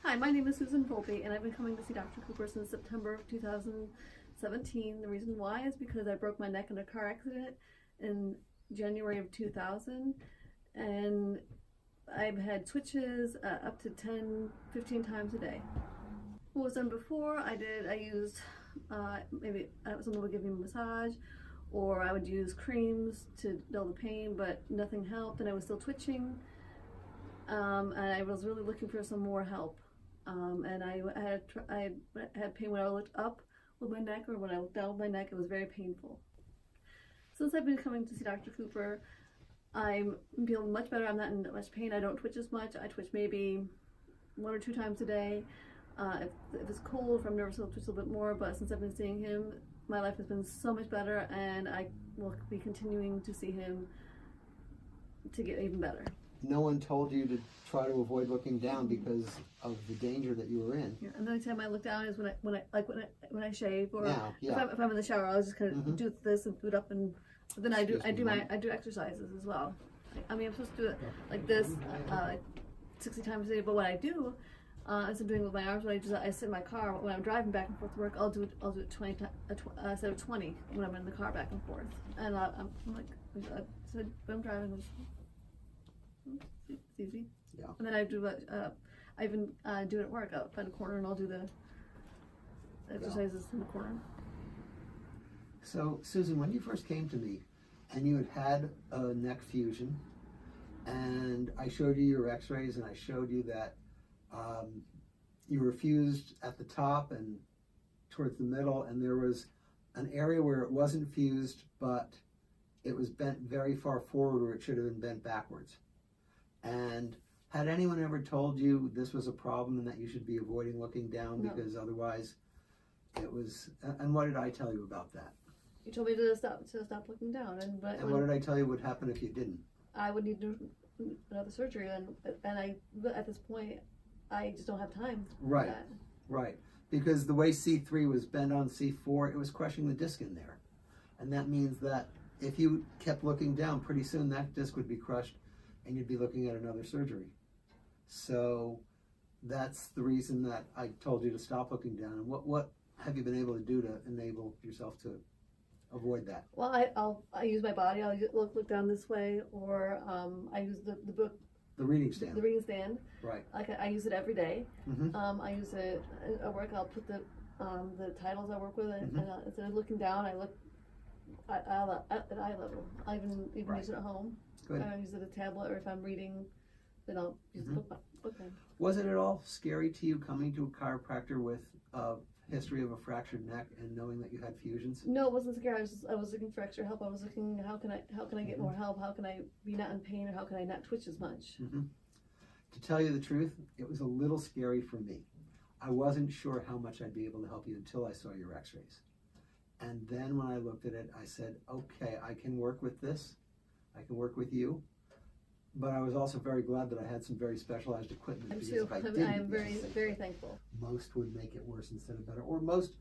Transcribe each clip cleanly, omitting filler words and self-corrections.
Hi, my name is Susan Volpe, and I've been coming to see Dr. Cooper since September of 2017. The reason why is because I broke my neck in a car accident in January of 2000, and I've had twitches up to 10, 15 times a day. What was done before, I used, maybe someone would give me a massage, or I would use creams to dull the pain, but nothing helped, and I was still twitching, and I was really looking for some more help. And I had pain when I looked up with my neck, or when I looked down with my neck. It was very painful. Since I've been coming to see Dr. Cooper, I'm feeling much better. I'm not in much pain. I don't twitch as much. I twitch maybe 1 or 2 times a day. If it's cold, if I'm nervous, I'll twitch a little bit more. But since I've been seeing him, my life has been so much better, and I will be continuing to see him to get even better. No one told you to try to avoid looking down because of the danger that you were in. Yeah, and the only time I look down is when I shave, or now, yeah. if I'm in the shower, I'll just kind of do this and boot up, and but then I do exercises as well. I mean, I'm supposed to do it like this 60 times a day, but what I do as I'm doing with my arms, what I do is I sit in my car when I'm driving back and forth to work. I'll do it 20 instead of 20 when I'm in the car back and forth, and I'm like, so when I'm driving. It's easy. Yeah. And then I do I even do it at work. I'll find a corner and I'll do the exercises in the corner. So, Susan, when you first came to me and you had a neck fusion, and I showed you your x-rays, and I showed you that you were fused at the top and towards the middle, and there was an area where it wasn't fused, but it was bent very far forward where it should have been bent backwards. And had anyone ever told you this was a problem and that you should be avoiding looking down? No. Because otherwise it was, and what did I tell you about that? You told me to stop looking down, and what did I tell you would happen if you didn't? I would need to do another surgery, and at this point I just don't have time for that. Right, because the way C3 was bent on C4, it was crushing the disc in there, and that means that if you kept looking down, pretty soon that disc would be crushed and you'd be looking at another surgery. So that's the reason that I told you to stop looking down. And what have you been able to do to enable yourself to avoid that? Well, I use my body. I'll look down this way, or I use the book. The reading stand. The reading stand. Right. Like I use it every day. Mm-hmm. I use it at work. I'll put the titles I work with, and instead of looking down, I look at eye level. I even use it at home. Good. I use it as a tablet, or if I'm reading, then I'll use the book. Okay. Was it at all scary to you coming to a chiropractor with a history of a fractured neck and knowing that you had fusions? No, it wasn't scary. I was looking for extra help. I was looking, how can I get more help? How can I be not in pain, or how can I not twitch as much? To tell you the truth, it was a little scary for me. I wasn't sure how much I'd be able to help you until I saw your x-rays. And then when I looked at it, I said, okay, I can work with this. I can work with you, but I was also very glad that I had some very specialized equipment. I'm too. I am very thankful. Most would make it worse instead of better, or most,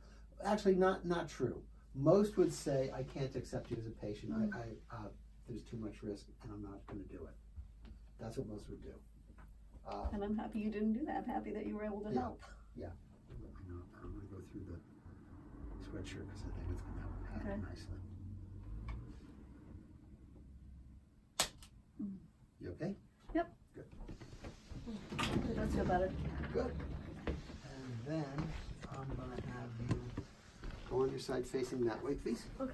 actually not true. Most would say, I can't accept you as a patient. There's too much risk, and I'm not going to do it. That's what most would do. And I'm happy you didn't do that. I'm happy that you were able to help. Yeah. I'm going to go through the sweatshirt because I think it's going to happen nicely. You okay? Yep. Good. It does feel better. Good. And then I'm going to have you go on your side facing that way, please. Okay.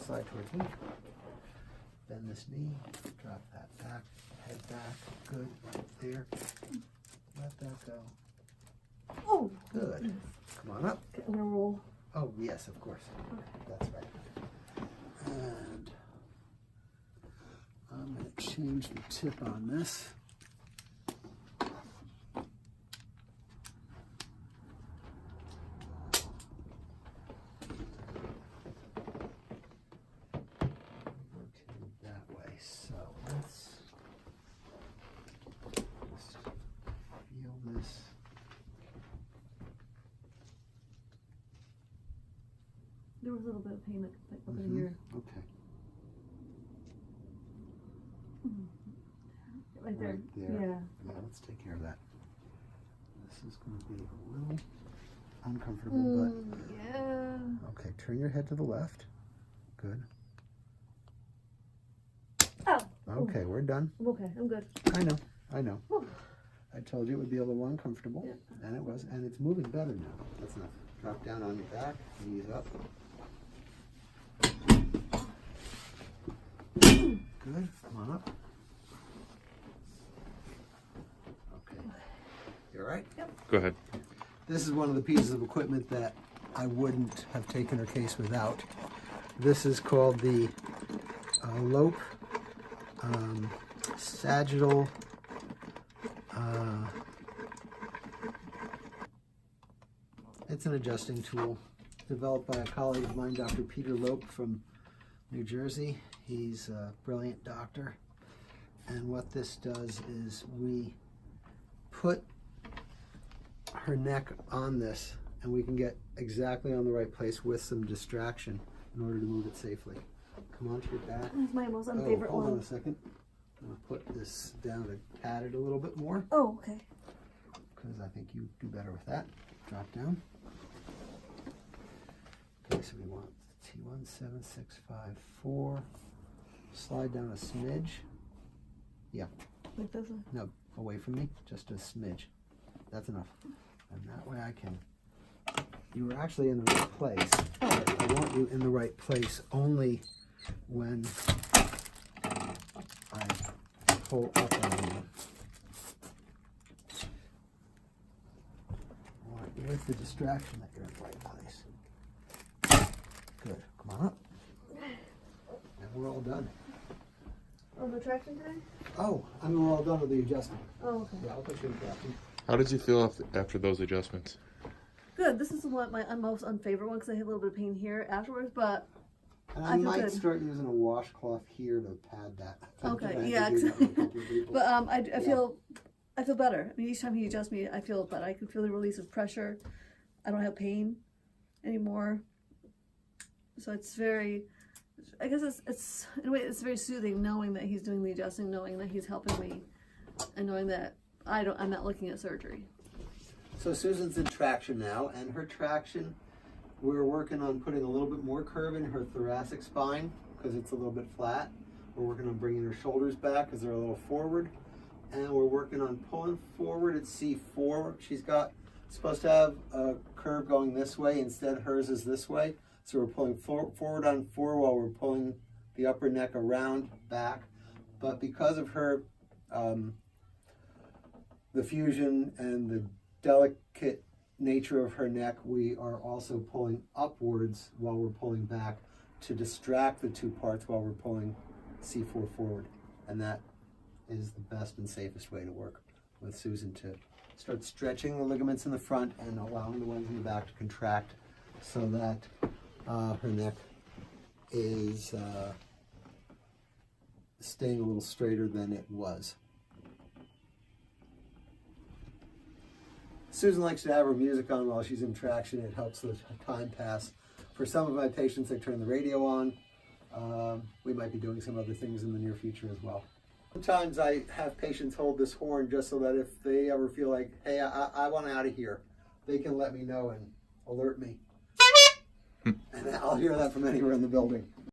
Side towards me. Bend this knee. Drop that back. Head back. Good. Right there. Let that go. Oh. Good. Come on up. I'm going to roll. Oh, yes, of course. Okay. That's right. And I'm going to change the tip on this. Rotate that way. So let's just feel this. There was a little bit of pain up in here. Okay. Right there. there. Yeah. Yeah, let's take care of that. This is going to be a little uncomfortable, Yeah. but okay. Turn your head to the left. Good. Oh. Okay, we're done. I'm okay. I'm good. I know. Whew. I told you it would be a little uncomfortable, Yeah. and it was, and it's moving better now. That's enough. Drop down on your back, knees up. Good. Come on up. Okay. You all right? Yep. Go ahead. This is one of the pieces of equipment that I wouldn't have taken her case without. This is called the Lope Sagittal it's an adjusting tool developed by a colleague of mine, Dr. Peter Lope from New Jersey. He's a brilliant doctor. And what this does is we put her neck on this and we can get exactly on the right place with some distraction in order to move it safely. Come onto your back. That's my most unfavorite hold one. on a second. I'm going to put this down to pat it a little bit more Oh, okay. because I think you do better with that. Drop down. Okay, so we want T17654. Slide down a smidge. Yeah. Like this one. No, away from me. Just a smidge. That's enough. And that way I can... You were actually in the right place. Oh. I want you in the right place only when I pull up on you. I want with the distraction that you're in the right place. Good. Come on up. And we're all done. Oh, the traction today? Oh, I mean we're all done with the adjustment. Oh, okay. Yeah, I'll put you in traction. How did you feel after those adjustments? Good. This is what my most unfavorite one because I had a little bit of pain here afterwards, but And I I feel might good. start using a washcloth here to pad that. Okay, I yeah, had to do that with a couple of people. but I feel better. I mean, each time he adjusts me, I feel better. I can feel the release of pressure. I don't have pain anymore. So it's very, I guess it's in a way it's very soothing knowing that he's doing the adjusting, knowing that he's helping me, and knowing that I'm not looking at surgery. So Susan's in traction now, and her traction, we're working on putting a little bit more curve in her thoracic spine because it's a little bit flat. We're working on bringing her shoulders back because they're a little forward. And we're working on pulling forward at C4. She's supposed to have a curve going this way. Instead, hers is this way. So we're pulling forward on 4 while we're pulling the upper neck around back. But because of her, the fusion and the delicate nature of her neck, we are also pulling upwards while we're pulling back to distract the two parts while we're pulling C4 forward. And that is the best and safest way to work with Susan, to start stretching the ligaments in the front and allowing the ones in the back to contract so that her neck is staying a little straighter than it was. Susan likes to have her music on while she's in traction. It helps the time pass. For some of my patients, I turn the radio on. We might be doing some other things in the near future as well. Sometimes I have patients hold this horn just so that if they ever feel like, hey, I want out of here, they can let me know and alert me. And I'll hear that from anywhere in the building.